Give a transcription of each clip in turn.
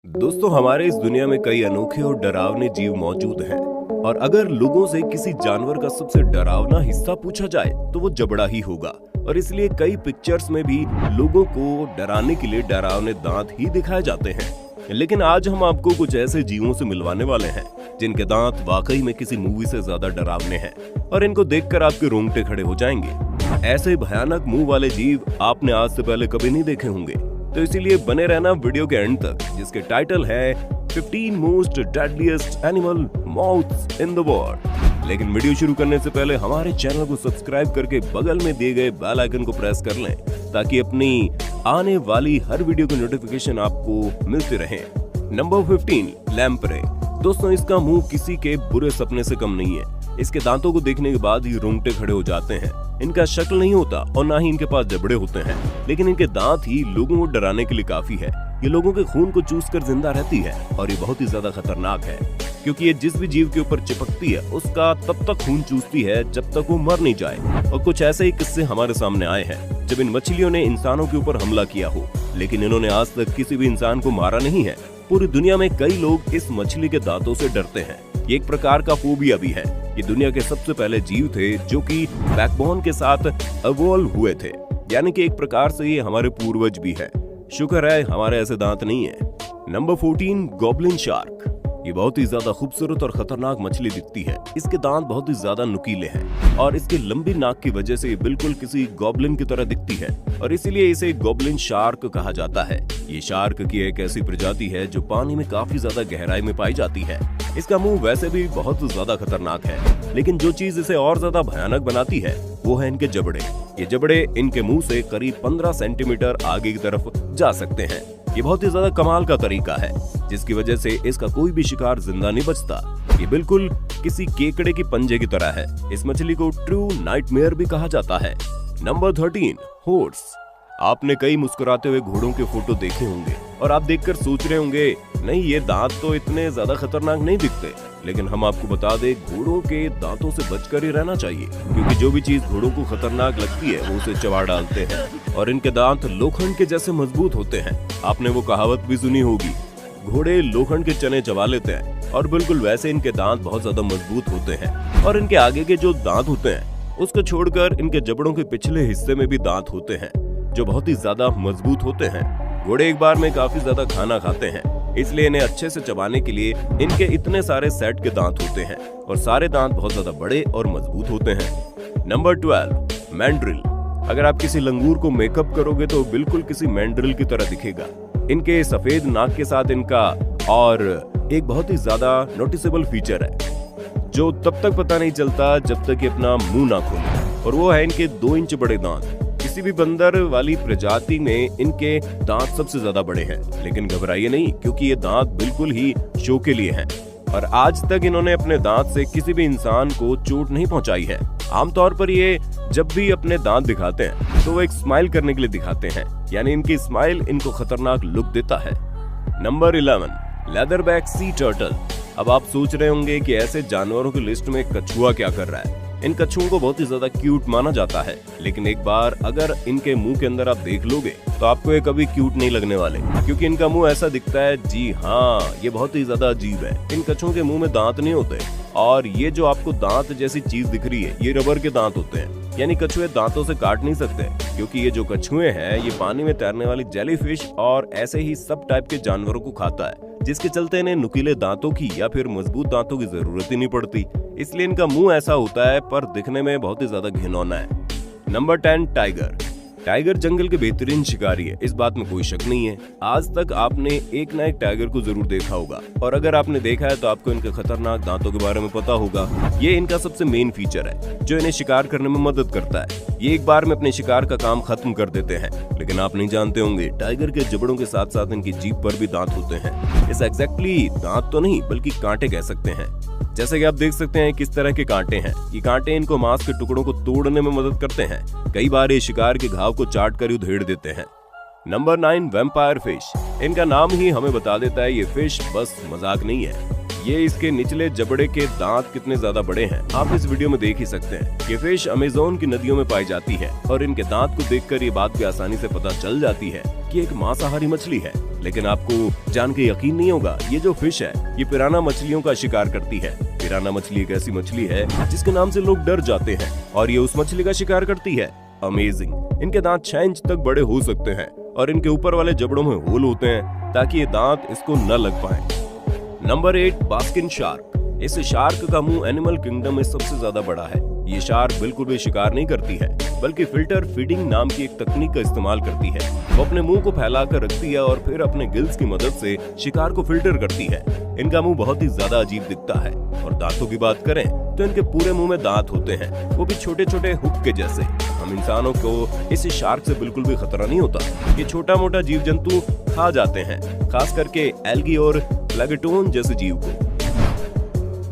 दोस्तों, हमारे इस दुनिया में कई अनोखे और डरावने जीव मौजूद हैं और अगर लोगों से किसी जानवर का सबसे डरावना हिस्सा पूछा जाए तो वो जबड़ा ही होगा। और इसलिए कई पिक्चर्स में भी लोगों को डराने के लिए डरावने दांत ही दिखाए जाते हैं। लेकिन आज हम आपको कुछ ऐसे जीवों से मिलवाने वाले हैं जिनके दांत वाकई में किसी मूवी से ज्यादा डरावने हैं और इनको देखकर आपके रोंगटे खड़े हो जाएंगे। ऐसे भयानक मुंह वाले जीव आपने आज से पहले कभी नहीं देखे होंगे, तो इसीलिए बने रहना वीडियो के एंड तक, जिसके टाइटल है 15 most deadliest animal mouths in the world. लेकिन वीडियो शुरू करने से पहले हमारे चैनल को सब्सक्राइब करके बगल में दिए गए बेल आइकन को प्रेस कर लें ताकि अपनी आने वाली हर वीडियो की नोटिफिकेशन आपको मिलते रहे। Number 15, lamprey. दोस्तों, इसका मुंह किसी के बुरे सपने से कम नहीं है। इसके दांतों को देखने के बाद ही रोंगटे खड़े हो जाते हैं। इनका शक्ल नहीं होता और ना ही इनके पास जबड़े होते हैं, लेकिन इनके दांत ही लोगों को डराने के लिए काफी है। ये लोगों के खून को चूस कर जिंदा रहती है और ये बहुत ही ज्यादा खतरनाक है क्योंकि ये जिस भी जीव के ऊपर चिपकती है उसका तब तक खून चूसती है जब तक वो मर नहीं जाए। और कुछ ऐसे ही किस्से हमारे सामने आए हैं जब इन मछलियों ने इंसानों के ऊपर हमला किया हो, लेकिन इन्होंने आज तक किसी भी इंसान को मारा नहीं है। पूरी दुनिया में कई लोग इस मछली के दांतों से डरते हैं। ये एक प्रकार का फोबिया भी है। ये दुनिया के सबसे पहले जीव थे जो कि बैकबोन के साथ इवॉल्व हुए थे, यानी कि एक प्रकार से ये हमारे पूर्वज भी है। शुक्र है हमारे ऐसे दांत नहीं है। Number 14, goblin shark. ये बहुत ही ज्यादा खूबसूरत और खतरनाक मछली दिखती है। इसके दांत बहुत ही ज्यादा नुकीले हैं और इसके लंबी नाक की वजह से ये बिल्कुल किसी गॉब्लिन की तरह दिखती है और इसीलिए इसे गॉब्लिन शार्क कहा जाता है। ये शार्क की एक ऐसी प्रजाति है जो पानी में काफी ज्यादा गहराई में पाई जाती है। इसका मुंह वैसे भी बहुत ज्यादा खतरनाक है, लेकिन जो चीज इसे और ज्यादा भयानक बनाती है वो है इनके जबड़े। ये जबड़े इनके मुंह से करीब 15 सेंटीमीटर आगे की तरफ जा सकते हैं। ये बहुत ही ज्यादा कमाल का तरीका है जिसकी वजह से इसका कोई भी शिकार जिंदा नहीं बचता। ये बिल्कुल किसी केकड़े की पंजे की तरह है। इस मछली को ट्रू नाइटमेयर भी कहा जाता है। Number 13, horse. आपने कई मुस्कुराते हुए घोड़ों के फोटो देखे होंगे और आप देखकर सोच रहे होंगे नहीं, ये दांत तो इतने ज्यादा खतरनाक नहीं दिखते। लेकिन हम आपको बता दें, घोड़ों के दांतों से बचकर ही रहना चाहिए क्योंकि जो भी चीज घोड़ों को खतरनाक लगती है वो उसे चबा डालते हैं और इनके दांत लोखंड के जैसे मजबूत होते हैं। आपने वो कहावत भी सुनी होगी, घोड़े लोखंड के चने चबा लेते हैं, और बिल्कुल वैसे इनके दांत बहुत ज्यादा मजबूत होते हैं। और इनके आगे के जो दांत होते हैं उसको छोड़कर इनके जबड़ों के पिछले हिस्से में भी दांत होते हैं जो बहुत ही ज्यादा मजबूत होते हैं। घोड़े एक बार में काफी ज्यादा खाना खाते हैं, इसलिए इन्हें अच्छे से चबाने के लिए इनके इतने सारे सेट के दांत होते हैं और सारे दांत बहुत ज्यादा बड़े और मजबूत होते हैं। Number 12, mandrill. अगर आप किसी लंगूर को मेकअप करोगे तो बिल्कुल किसी मैंड्रिल की तरह दिखेगा। इनके सफेद नाक के साथ इनका और एक बहुत ही ज्यादा नोटिसेबल फीचर है जो तब तक पता नहीं चलता जब तक ये अपना मुंह ना खोले, और वो है इनके 2 इंच बड़े दांत। किसी भी बंदर वाली प्रजाति में इनके दांत सबसे ज्यादा बड़े हैं, लेकिन घबराइए नहीं क्योंकि ये दांत बिल्कुल ही शो के लिए हैं और आज तक इन्होंने अपने दांत से किसी भी इंसान को चोट नहीं पहुंचाई है। आमतौर पर ये जब भी अपने दांत दिखाते हैं तो वो एक स्माइल करने के लिए दिखाते हैं, यानी इनकी स्माइल इनको खतरनाक लुक देता है। Number 11, leatherback sea turtle. अब आप सोच रहे होंगे कि ऐसे जानवरों की लिस्ट में कछुआ क्या कर रहा है। इन कछुओं को बहुत ही ज्यादा क्यूट माना जाता है, लेकिन एक बार अगर इनके मुंह के अंदर आप देख लोगे तो आपको ये कभी क्यूट नहीं लगने वाले क्योंकि इनका मुंह ऐसा दिखता है। जी हाँ, ये बहुत ही ज्यादा अजीब है। इन कछुओं के मुंह में दांत नहीं होते और ये जो आपको दांत जैसी चीज दिख रही है ये रबर के दांत होते हैं, यानी कछुए दांतों से काट नहीं सकते क्योंकि ये जो कछुए हैं ये पानी में तैरने वाली जेलीफिश और ऐसे ही सब टाइप के जानवरों को खाता है, जिसके चलते इन्हें नुकीले दांतों की या फिर मजबूत दांतों की जरूरत ही नहीं पड़ती। इसलिए इनका मुंह ऐसा होता है पर दिखने में बहुत ही ज्यादा घिनौना है। Number 10, tiger. टाइगर जंगल के बेहतरीन शिकारी है, इस बात में कोई शक नहीं है। आज तक आपने एक ना एक टाइगर को जरूर देखा होगा और अगर आपने देखा है तो आपको इनके खतरनाक दांतों के बारे में पता होगा। ये इनका सबसे मेन फीचर है जो इन्हें शिकार करने में मदद करता है। ये एक बार में अपने शिकार का काम खत्म कर देते हैं, लेकिन आप नहीं जानते होंगे टाइगर के जबड़ों के साथ साथ इनकी जीभ पर भी दांत होते हैं। इस एग्जैक्टली दांत तो नहीं बल्कि कांटे कह सकते हैं। जैसे कि आप देख सकते हैं किस तरह के कांटे हैं। ये कांटे इनको मांस के टुकड़ों को तोड़ने में मदद करते हैं। कई बार ये शिकार के घाव को चाट कर उधेड़ देते हैं। Number 9, vampire fish. इनका नाम ही हमें बता देता है ये फिश बस मजाक नहीं है। ये इसके निचले जबड़े के दांत कितने ज्यादा बड़े हैं आप इस वीडियो में देख ही सकते हैं। ये फिश अमेज़न की नदियों में पाई जाती है और इनके दांत को देखकर ये बात भी आसानी से पता चल जाती है कि एक मांसाहारी मछली है। लेकिन आपको जान के यकीन नहीं होगा, ये जो फिश है ये पिराना मछलियों का शिकार करती है। पिराना मछली एक ऐसी मछली है जिसके नाम से लोग डर जाते हैं और ये उस मछली का शिकार करती है। अमेजिंग। इनके दांत 6 इंच तक बड़े हो सकते हैं और इनके ऊपर वाले जबड़ों में होल होते हैं ताकि ये दांत इसको न लग पाए। Number 8 Baskin shark. इस शार्क का मुंह एनिमल किंगडम में सबसे ज्यादा बड़ा है। ये शार्क बिल्कुल भी शिकार नहीं करती है बल्कि फिल्टर फीडिंग नाम की एक तकनीक का इस्तेमाल करती है। वो अपने मुंह को फैलाकर रखती है और फिर अपने गिल्स की मदद से शिकार को फिल्टर करती है। इनका मुंह बहुत ही ज्यादा अजीब दिखता है और दांतों की बात करें तो इनके पूरे मुंह में दांत होते हैं, वो भी छोटे छोटे हुक के जैसे। हम इंसानों को इस शार्क से बिल्कुल भी खतरा नहीं होता। ये छोटा मोटा जीव जंतु खा जाते हैं, खास करके एल्गी और प्लैंकटन जैसे जीव को।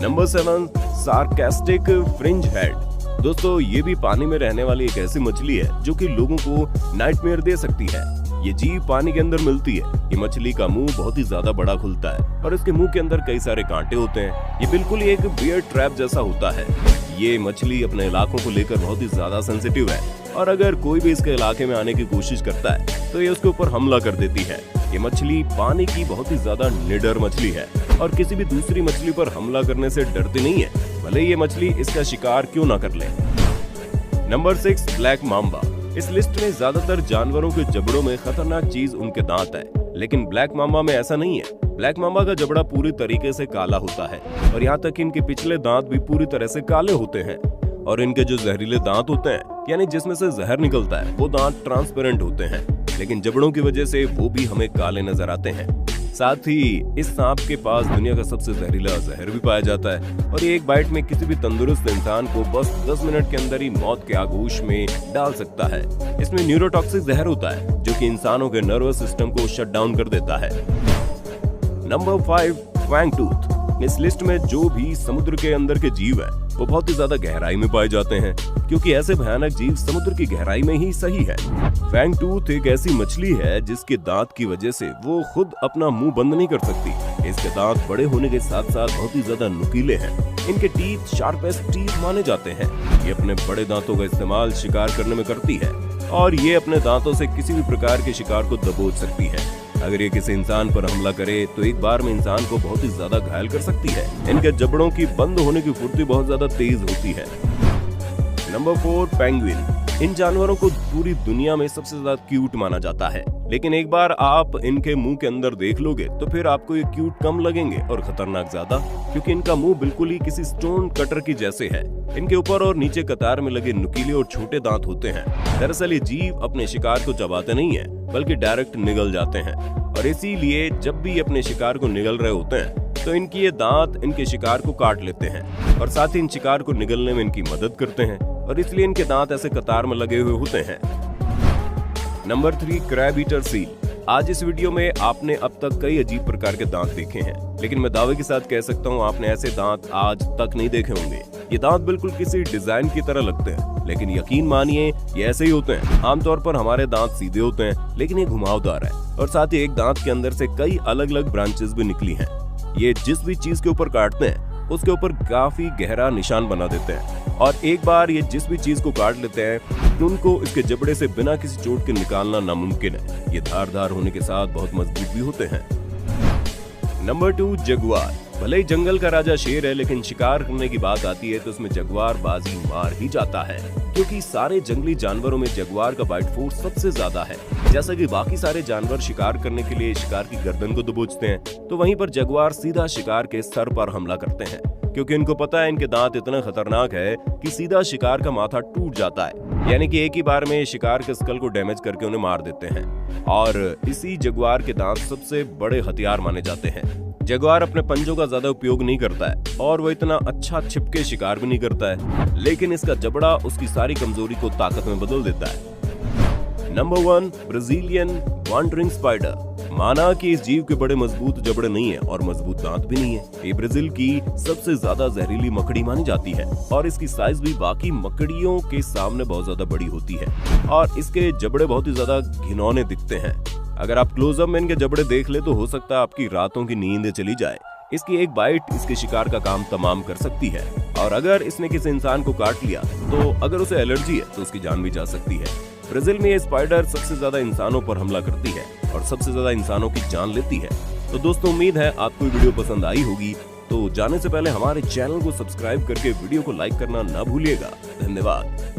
Number 7 sarcastic fringe head. दोस्तों ये भी पानी में रहने वाली एक ऐसी मछली है जो कि लोगों को नाइटमेयर दे सकती है। ये जीव पानी के अंदर मिलती है। ये मछली का मुंह बहुत ही ज्यादा बड़ा खुलता है और इसके मुंह के अंदर कई सारे कांटे होते हैं। ये बिल्कुल ही एक बियर ट्रैप जैसा होता है। ये मछली अपने इलाकों को लेकर बहुत ही ज्यादा सेंसिटिव है और अगर कोई भी इसके इलाके में आने की कोशिश करता है तो ये उसके ऊपर हमला कर देती है। ये मछली पानी की बहुत ही ज्यादा निडर मछली है और किसी भी दूसरी मछली पर हमला करने से डरती नहीं है, भले ये मछली इसका शिकार क्यों ना कर ले। Number 6 black Mamba. इस लिस्ट में ज्यादातर जानवरों के जबड़ों में खतरनाक चीज उनके दांत है, लेकिन ब्लैक मांबा में ऐसा नहीं है। ब्लैक मांबा का जबड़ा पूरी तरीके से काला होता है और यहाँ तक इनके पिछले दांत भी पूरी तरह से काले होते हैं और इनके जो जहरीले दांत होते हैं यानी जिसमें से जहर निकलता है वो दांत ट्रांसपेरेंट होते हैं, लेकिन जबड़ों की वजह से वो भी हमें काले नजर आते हैं। साथ ही इस सांप के पास दुनिया का सबसे जहरीला जहर भी पाया जाता है और ये एक बाइट में किसी भी तंदुरुस्त इंसान को बस 10 मिनट के अंदर ही मौत के आगोश में डाल सकता है। इसमें न्यूरोटॉक्सिक जहर होता है जो कि इंसानों के नर्वस सिस्टम को शट डाउन कर देता है। Number 5 fang tooth. इस लिस्ट में जो भी समुद्र के अंदर के जीव है वो बहुत ही ज्यादा गहराई में पाए जाते हैं क्योंकि ऐसे भयानक जीव समुद्र की गहराई में ही सही है। फैंग टूथ एक ऐसी मछली है जिसके दांत की वजह से वो खुद अपना मुंह बंद नहीं कर सकती। इसके दांत बड़े होने के साथ साथ बहुत ही ज्यादा नुकीले हैं। इनके टीथ शार्पेस्ट टीथ माने जाते हैं। ये अपने बड़े दांतों का इस्तेमाल शिकार करने में करती है और ये अपने दांतों से किसी भी प्रकार के शिकार को दबोच सकती है। अगर ये किसी इंसान पर हमला करे तो एक बार में इंसान को बहुत ही ज्यादा घायल कर सकती है। इनके जबड़ों की बंद होने की फुर्ती बहुत ज्यादा तेज होती है। Number 4 penguin. इन जानवरों को पूरी दुनिया में सबसे ज्यादा क्यूट माना जाता है, लेकिन एक बार आप इनके मुंह के अंदर देख लोगे तो फिर आपको ये क्यूट कम लगेंगे और खतरनाक ज्यादा, क्योंकि इनका मुंह बिल्कुल ही किसी स्टोन कटर की जैसे है। इनके ऊपर और नीचे कतार में लगे नुकीले और छोटे दांत होते हैं। दरअसल ये जीव अपने शिकार को चबाते नहीं है बल्कि डायरेक्ट निगल जाते हैं और इसीलिए जब भी अपने शिकार को निगल रहे होते हैं तो इनकी ये दांत इनके शिकार को काट लेते हैं और साथ ही इन शिकार को निगलने में इनकी मदद करते हैं और इसलिए इनके दांत ऐसे कतार में लगे हुए होते हैं। Number 3 crab eater seal. आज इस वीडियो में आपने अब तक कई अजीब प्रकार के दांत देखे हैं, लेकिन मैं दावे के साथ कह सकता हूँ आपने ऐसे दांत आज तक नहीं देखे होंगे। ये दांत बिल्कुल किसी डिजाइन की तरह लगते हैं, लेकिन यकीन मानिए ये ऐसे ही होते हैं। आमतौर पर हमारे दांत सीधे होते हैं, लेकिन ये घुमावदार है और साथ ही एक दांत के अंदर से कई अलग अलग ब्रांचेस भी निकली हैं। ये जिस भी चीज के ऊपर काटते हैं उसके ऊपर काफी गहरा निशान बना देते हैं और एक बार ये जिस भी चीज को काट लेते हैं तो उनको इसके जबड़े से बिना किसी चोट के निकालना नामुमकिन है। ये धारदार होने के साथ बहुत मजबूत भी होते हैं। Number 2 Jaguar. भले ही जंगल का राजा शेर है, लेकिन शिकार करने की बात आती है तो उसमें जगुआर बाजी मार ही जाता है, क्योंकि सारे जंगली जानवरों में जगुआर का बाइट फोर्स सबसे ज्यादा है। जैसा कि बाकी सारे जानवर शिकार करने के लिए शिकार की गर्दन को दबोचते हैं, तो वहीं पर जगुआर सीधा शिकार के सर पर हमला करते हैं, क्योंकि इनको पता है इनके दांत इतना खतरनाक है कि सीधा शिकार का माथा टूट जाता है, यानी कि एक ही बार में शिकार के स्कल को डैमेज करके उन्हें मार देते हैं। और इसी जगुआर के दांत सबसे बड़े हथियार माने जाते हैं। जगुआर अपने पंजों का ज्यादा उपयोग नहीं करता है और वो इतना अच्छा छिपके शिकार भी नहीं करता है, लेकिन इसका जबड़ा उसकी सारी कमजोरी को ताकत में बदल देता है। Number 1 Brazilian wandering spider. माना कि इस जीव के बड़े मजबूत जबड़े नहीं है और मजबूत दांत भी नहीं है। ये ब्राजील की सबसे ज्यादा जहरीली मकड़ी मानी जाती है और इसकी साइज भी बाकी मकड़ियों के सामने बहुत ज्यादा बड़ी होती है और इसके जबड़े बहुत ही ज्यादा घिनौने दिखते हैं। अगर आप क्लोजअप में इनके जबड़े देख ले तो हो सकता है आपकी रातों की नींद चली जाए। इसकी एक बाइट इसके शिकार का काम तमाम कर सकती है और अगर इसने किसी इंसान को काट लिया तो अगर उसे एलर्जी है तो उसकी जान भी जा सकती है। ब्राजील में ये स्पाइडर सबसे ज्यादा इंसानों पर हमला करती है और सबसे ज्यादा इंसानों की जान लेती है। तो दोस्तों उम्मीद है आपको वीडियो पसंद आई होगी। तो जाने से पहले हमारे चैनल को सब्सक्राइब करके वीडियो को लाइक करना ना भूलिएगा। धन्यवाद।